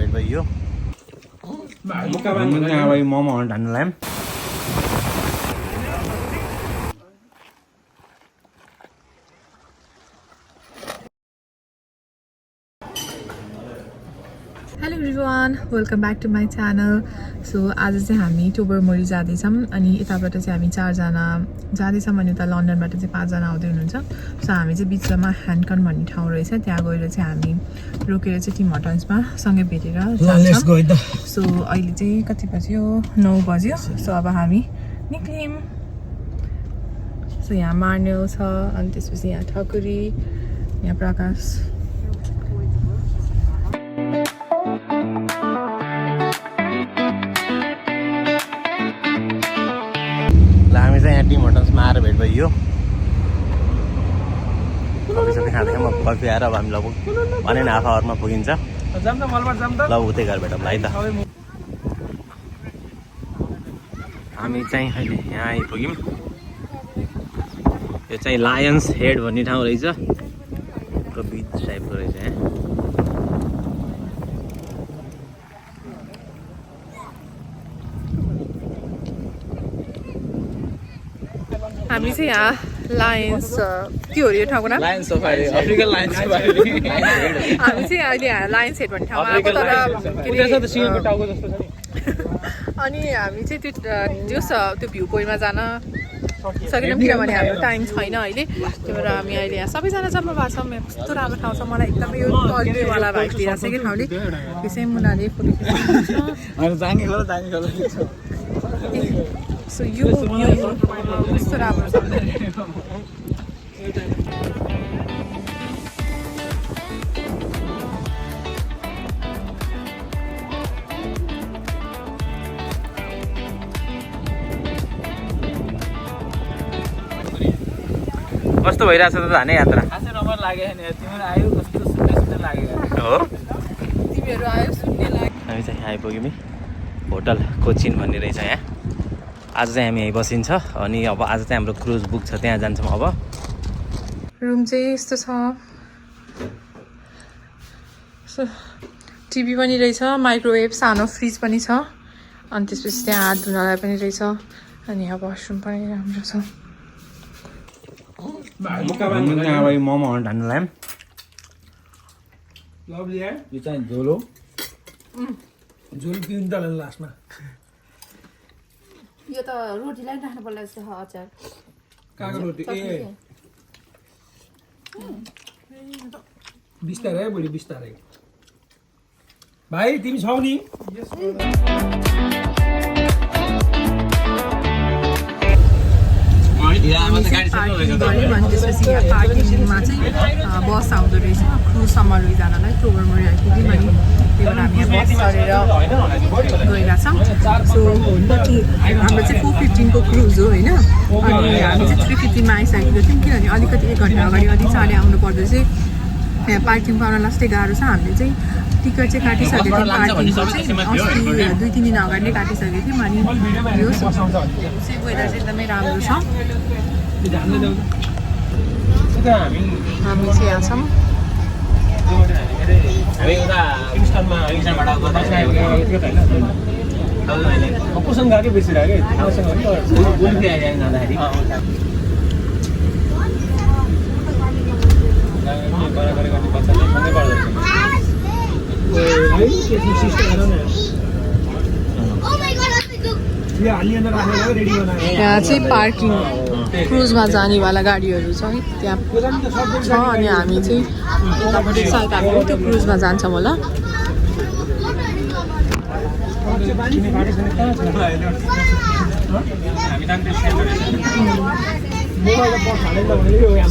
भेट भयो अब मोमो ढान्नुलाई hello everyone welcome back to my channel so आज चाहिँ हामी टोबरमोरी जाँदैछौँ अनि यताबाट चाहिँ हामी 4 जना जाँदैछौँ अनि उता लन्डनबाट चाहिँ 5 जना आउँदै हुनुहुन्छ सो हामी चाहिँ बिचमा ह्यान्डकन भन्ने ठाउँ रहेछ त्यहाँ गएर चाहिँ हामी रोकेर चाहिँ टिम हटन्समा सँगै भेटेर जान्छौँ सो अहिले चाहिँ कति बज्यो 9 बज्यो सो अब हामी निक्ल्यौँ सो यहाँ मार्नेल छ अनि त्यसपछि यहाँ ठकुरी यहाँ प्रकाश हामी चाहिँ यहाँ टिम होटल्समा आएर भेट भयो कफी खाँदैछौँ म कफी आएर अब हामी लगभग 1.5 आवरमा पुगिन्छ ल उतै घर भेटौँला है त हामी चाहिँ अहिले यहाँ आइपुग्यौँ यो चाहिँ लायन्स हेड भन्ने ठाउँ रहेछ बीच टाइपको रहेछ यहाँ हामी चाहिँ यहाँ लायन्स के हो यो ठाउँको नाम lions safari African lions safari हामी चाहिँ अहिले यहाँ लायन्स हेड भन्ने ठाउँमा आएको तर अनि हामी चाहिँ त्यो भ्यू पोइन्टमा जान सकेनौँ किनभने हाम्रो टाइम छैन अहिले त्यही भएर हामी अहिले यहाँ सबैजना जम्मा भएको छौँ यहाँ कस्तो राम्रो ठाउँ छ मलाई एकदमै यो टर्कीवाला भाइब दिइरहेको छ कि ठाउँले त्यसै मुनाले फोटो खिच्नु सो यो कस्तो राम्रो छ कस्तो भइरहेछ त धाने यात्रा खासै रमाइलो लाग्यो नि तिमीहरू आयो कस्तो सुन्ने लाग्यो हो तिमीहरू आयो सुन्ने लाग्यो हामी चाहिँ आइपुग्यौँ नि होटल कोचिन भन्ने रहेछ यहाँ आज चाहिँ हामी यहीँ बसिन्छ अनि अब आज चाहिँ हाम्रो क्रुज बुक छ त्यहाँ जान्छौँ अब रुम चाहिँ यस्तो छ टिभी पनि रहेछ माइक्रोवेभ सानो फ्रिज पनि छ अनि त्यसपछि त्यहाँ हात धुनलाई पनि रहेछ अनि यहाँ वासरुम पनि राम्रो छ अब मोमो ढान्नुलाई यो चाहिँ झोलो झोल पिउनु त लास्टमा यो त रोटीलाई राख्नु पर्ला जस्तो अचार काको रोटी ए बिस्तारै है बुढी बिस्तारै भाइ तिमी छौ नि त्यसपछि यहाँ पार्किङमा चाहिँ बस आउँदो रहेछ क्रुजसम्म लैजानलाई टोबरमोरी आइपुग्यौँ अनि त्यही भएर हामी यहाँ बस चढेर गइरहेको छौँ सो हाम्रो चाहिँ 4:15 को क्रुज हो होइन अनि हामी चाहिँ 3:50 आइसकेको थियौँ किनभने अलिकति 1 घन्टा अगाडि अलिक चाँडै आउनु पर्दा चाहिँ यहाँ पार्किङ पाउन लास्टै गाह्रो छ हामीले चाहिँ टिकट चाहिँ काटिसकेको थियौँ पार्किङको चाहिँ अस्ति 2-3 दिन अगाडि नै काटिसकेको थियौँ अनि यो चाहिँ वेदर चाहिँ एकदमै राम्रो छ हामी चाहिँ यहाँ छौँ कोसँग गएकै बेसी यहाँ चाहिँ पार्किङ क्रुजमा जानेवाला गाडीहरू छ है त्यहाँ छ अनि हामी चाहिँ यतापट्टि सायद हामी त्यो क्रुजमा जान्छौँ होला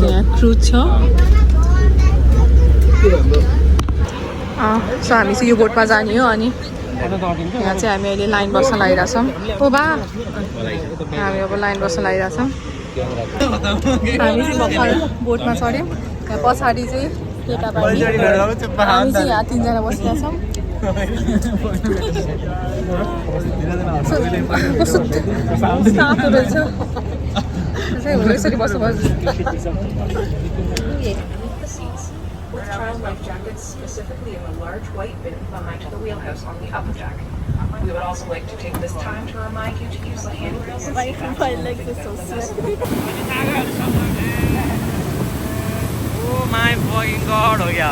यहाँ क्रुज छ सो हामी चाहिँ यो बोटमा जाने हो अनि यहाँ चाहिँ हामी अहिले लाइन बस्न लागिरहेछौँ ओ बा हामी अब लाइन बस्न लागिरहेछौँ हामी चाहिँ भर्खर बोटमा चढ्यौँ यहाँ पछाडि चाहिँ केटापाटी हामी चाहिँ यहाँ 3 जना बसिरहेछौँ कस्तो रहेछ यसरी बस्नु child life jackets specifically in the large white bin behind the wheelhouse on the upper deck. We would also like to take this time to remind you to use the handrails and seatbelts. My legs are so sweaty. Oh my fucking god हो गया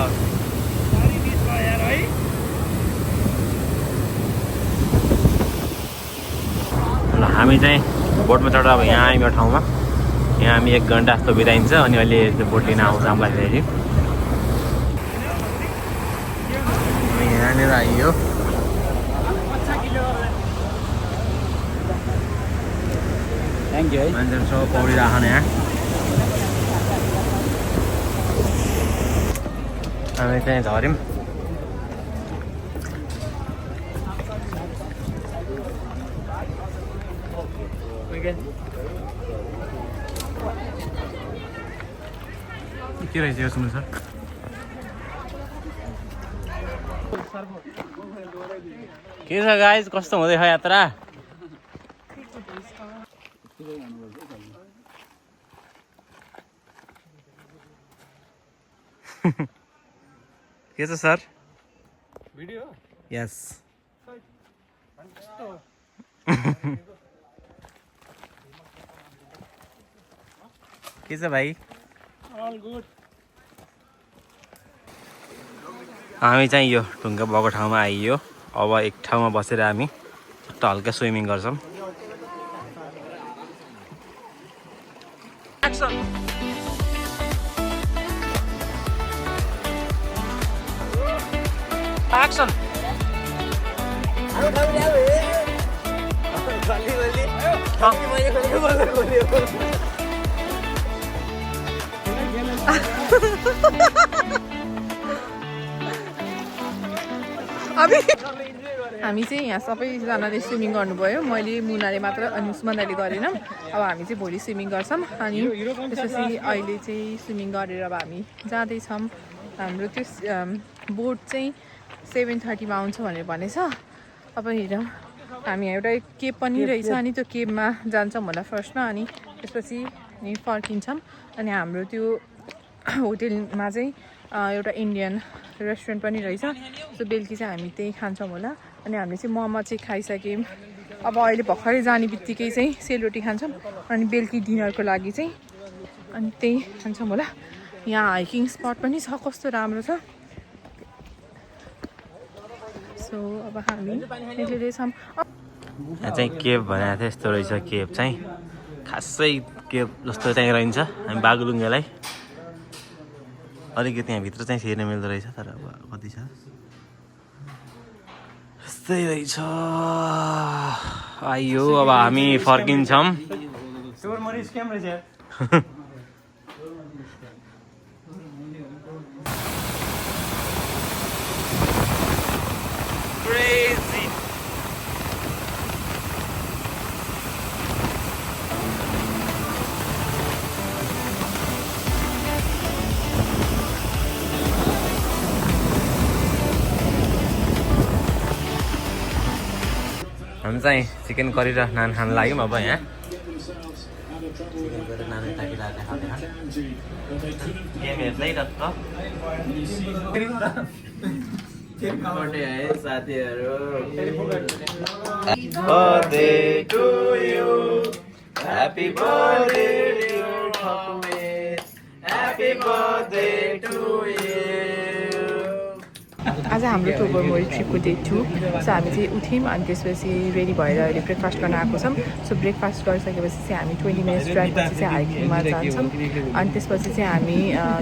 ल हामी चाहिँ बोटमा चढेर अब यहाँ आयौँ यो ठाउँमा यहाँ हामी 1 घन्टा जस्तो बिताइन्छ अनि अहिले त्यो बोट लिन आउँछ हामीलाई फेरि यहाँनिर आइयो थ्याङ्क यू है मान्छेहरू सब पौडिरहेको यहाँ हामी चाहिँ झऱ्यौँ के रहेछ यो सुन्नु सर के छ गाइज कस्तो हुँदैछ यात्रा के छ सर भिडियो यस के छ भाइ अल गुड हामी चाहिँ यो ढुङ्गा भएको ठाउँमा आइयो अब एक ठाउँमा बसेर हामी छुट्टा हल्का स्विमिङ गर्छौँ एक्सन हामी चाहिँ यहाँ सबैजनाले स्विमिङ गर्नुभयो मैले मुनाले मात्र अनि उस्मानले गरेनौँ अब हामी चाहिँ भोलि स्विमिङ गर्छौँ अनि त्यसपछि अहिले चाहिँ स्विमिङ गरेर अब हामी जाँदैछौँ हाम्रो त्यो बोट चाहिँ 7:30 मा आउँछ भनेर भनेछ अब हेरौँ हामी एउटा केब पनि रहेछ अनि त्यो केबमा जान्छौँ होला फर्स्टमा अनि त्यसपछि नि फर्किन्छौँ अनि हाम्रो त्यो होटेलमा चाहिँ एउटा इन्डियन रेस्टुरेन्ट पनि रहेछ सो बेलुकी चाहिँ हामी त्यही खान्छौँ होला अनि हामीले चाहिँ मोमो चाहिँ खाइसक्यौँ अब अहिले भर्खरै जाने बित्तिकै चाहिँ सेलरोटी खान्छौँ अनि बेलुकी डिनरको लागि चाहिँ अनि त्यही खान्छौँ होला यहाँ हाइकिङ स्पट पनि छ कस्तो राम्रो छ सो अब हामी निक्लिँदैछौँ यहाँ चाहिँ केब भनेको थियो यस्तो रहेछ केब चाहिँ खासै केब जस्तो चाहिँ रहन्छ हामी बागलुङ्गेलाई अलिकति यहाँभित्र चाहिँ हेर्न मिल्दो रहेछ तर अब कति छ यस्तै रहेछ आइयो अब हामी फर्किन्छौँ Crazy. हामी चाहिँ चिकन करी र नान खान लाग्यौँ अब यहाँ चिकन करी नान टाकिरहेको गेम हेर्दै बर्थडे है साथीहरू birthday to you happy birthday dear ठकुमेट ह्यापी बर्थडे टु यु आज हाम्रो टोबरमोरी ट्रिपको डे 2 सो हामी चाहिँ उठ्यौँ अनि त्यसपछि रेडी भएर अहिले ब्रेकफास्ट गर्न आएको छौँ सो ब्रेकफास्ट गरिसकेपछि चाहिँ हामी 20 मिनट्स ड्राइभपछि चाहिँ हाइकिङमा जान्छौँ अनि त्यसपछि चाहिँ हामी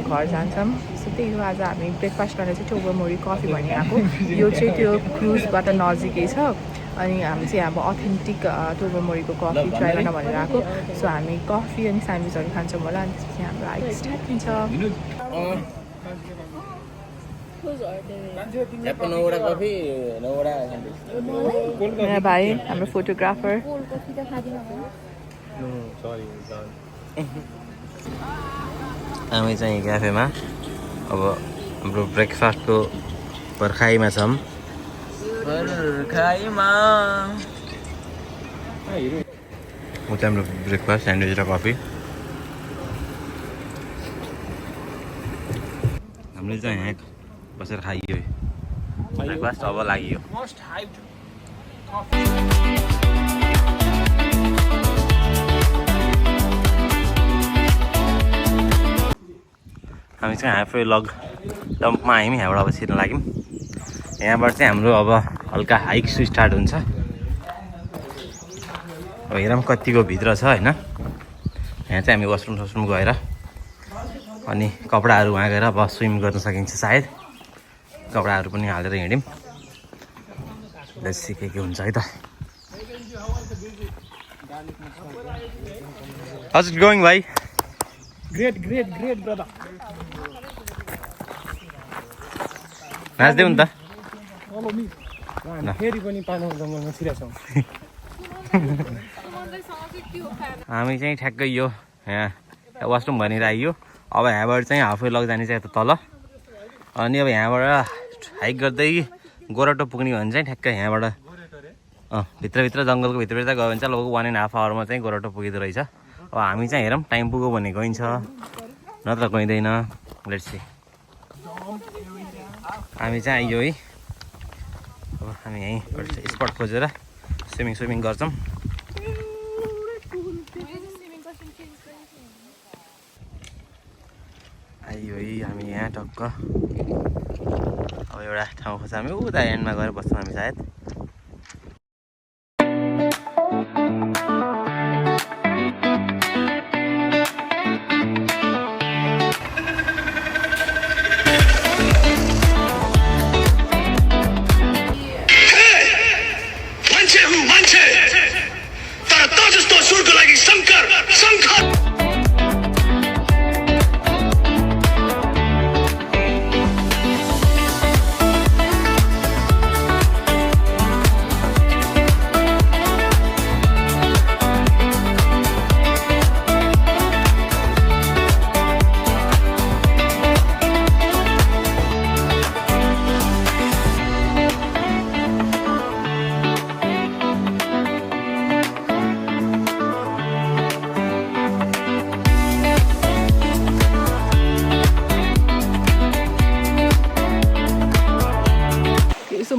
घर जान्छौँ सो त्यही हो आज हामी ब्रेकफास्ट गर्न चाहिँ टोबरमोरी कफी भन्ने आएको यो चाहिँ त्यो क्रुजबाट नजिकै छ अनि हामी चाहिँ अब अथेन्टिक टोबरमोरीको कफी ट्राई गर्न भनेर आएको सो हामी कफी अनि स्यान्डविचहरू खान्छौँ होला अनि त्यसपछि हाम्रो हाइक स्टार्ट हुन्छ मेरा भाइ हाम्रो फोटोग्राफर हामी चाहिँ क्याफेमा अब हाम्रो ब्रेकफास्टको पर्खाइमा छौँ म चाहिँ हाम्रो ब्रेकफास्ट स्यान्डविच र कफी हामीले चाहिँ यहाँ बसेर खाइयो ब्रेकफास्ट अब लाग्यो मोस्ट हाइप्ड हामी चाहिँ हाफवे लग डम्पमा आयौँ यहाँबाट अब छिर्न लाग्यौँ यहाँबाट चाहिँ हाम्रो अब हल्का हाइक स्टार्ट हुन्छ अब हेरौँ कतिको भित्र छ होइन यहाँ चाहिँ हामी वासरुम गएर अनि कपडाहरू वहाँ गएर अब स्विम गर्न सकिन्छ सायद कपडाहरू पनि हालेर हिँड्यौँ के हुन्छ है त How's it going भाइ ग्रेट ब्रदर नाच्देऊ नि त फलो मी फेरि पनि पानी जङ्गलमा छिरेछौँ हामी चाहिँ ठ्याक्कै यो यहाँ वासरुम भनेर आइयो अब यहाँबाट चाहिँ हाफवे लग जाने चाहिँ यता तल अनि अब यहाँबाट हाइक गर्दै गोराटो पुग्ने भने चाहिँ ठ्याक्कै यहाँबाट भित्रभित्र जङ्गलको भित्रभित्र गयो भने चाहिँ लगभग 1.5 आवरमा चाहिँ गोराटो पुगिँदो रहेछ अब हामी चाहिँ हेरौँ टाइम पुग्यो भने गइन्छ नत्र गइँदैन लेट्स सी हामी चाहिँ आइयो है अब हामी यहीँ स्पट खोजेर स्विमिङ गर्छौँ आइयो है हामी यहाँ टक्क अब एउटा ठाउँ खोज्छ हामी उता एन्डमा गएर बस्छौँ हामी सायद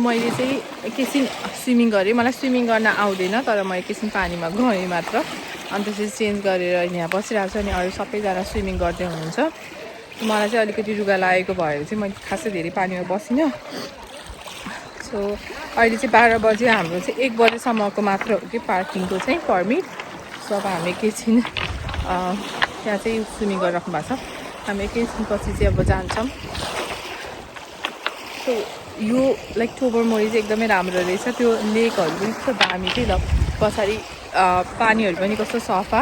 मैले चाहिँ एकैछिन स्विमिङ गरेँ मलाई स्विमिङ गर्न आउँदैन तर म एकैछिन पानीमा गएँ मात्र अनि त्यसपछि चेन्ज गरेर यहाँ बसिरहेको छु अनि अरू सबैजना स्विमिङ गर्दै हुनुहुन्छ मलाई चाहिँ अलिकति रुगा लागेको भएर चाहिँ मैले खासै धेरै पानीमा बसिनँ सो अहिले चाहिँ 12 बजे हाम्रो चाहिँ 1 बजेसम्मको मात्र हो कि पार्किङको चाहिँ पर्मिट सो अब हामी एकैछिन त्यहाँ चाहिँ स्विमिङ गरिराख्नु भएको छ हामी एकैछिन पछि चाहिँ अब जान्छौँ सो यो लाइक टोबरमोरी चाहिँ एकदमै राम्रो रहेछ त्यो लेकहरू पनि कस्तो दामी थियो ल पछाडि पानीहरू पनि कस्तो सफा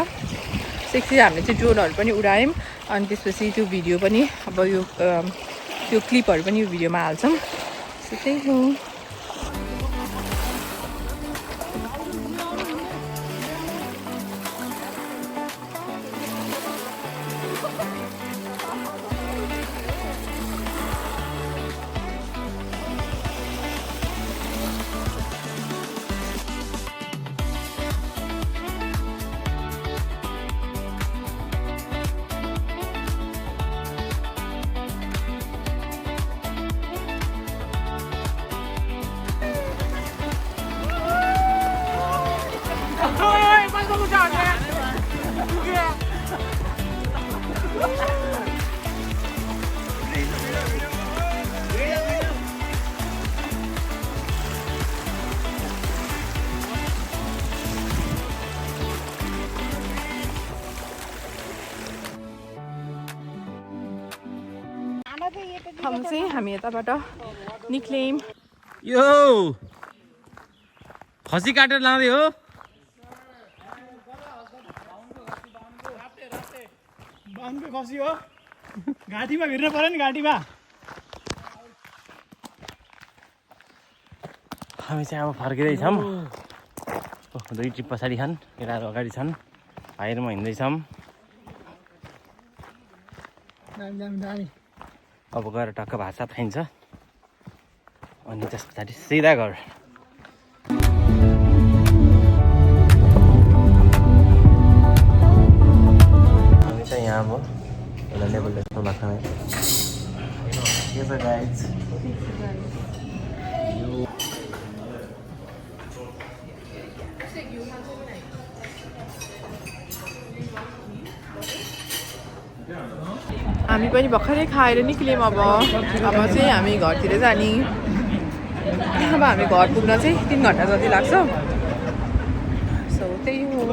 सेक्सी हामीले चाहिँ ड्रोनहरू पनि उडायौँ अनि त्यसपछि त्यो भिडियो पनि अब यो त्यो क्लिपहरू पनि यो भिडियोमा हाल्छौँ सो त्यही हो हम चाहिँ हामी यताबाट निक्ल्यौँ यो खसी काटेर लाँदै हो बाँधको खसी हो घाँटीमा भिर्न पर्यो नि घाँटीमा हामी चाहिँ अब फर्किँदैछौँ दुई ट्रिप पछाडि छन् केटाहरू अगाडि छन् भाइहरूमा हिँड्दैछौँ दामी अब गएर टक्क भाषा खाइन्छ अनि त्यस पछाडि सिधा घर हामी चाहिँ यहाँ अब एउटा लेभल जस्तो लाग्छ के छ गाइज हामी पनि भर्खरै खाएर निक्ल्यौँ अब चाहिँ हामी घरतिर जाने अब हामी घर पुग्न चाहिँ 3 घन्टा जति लाग्छ सो त्यही हो ल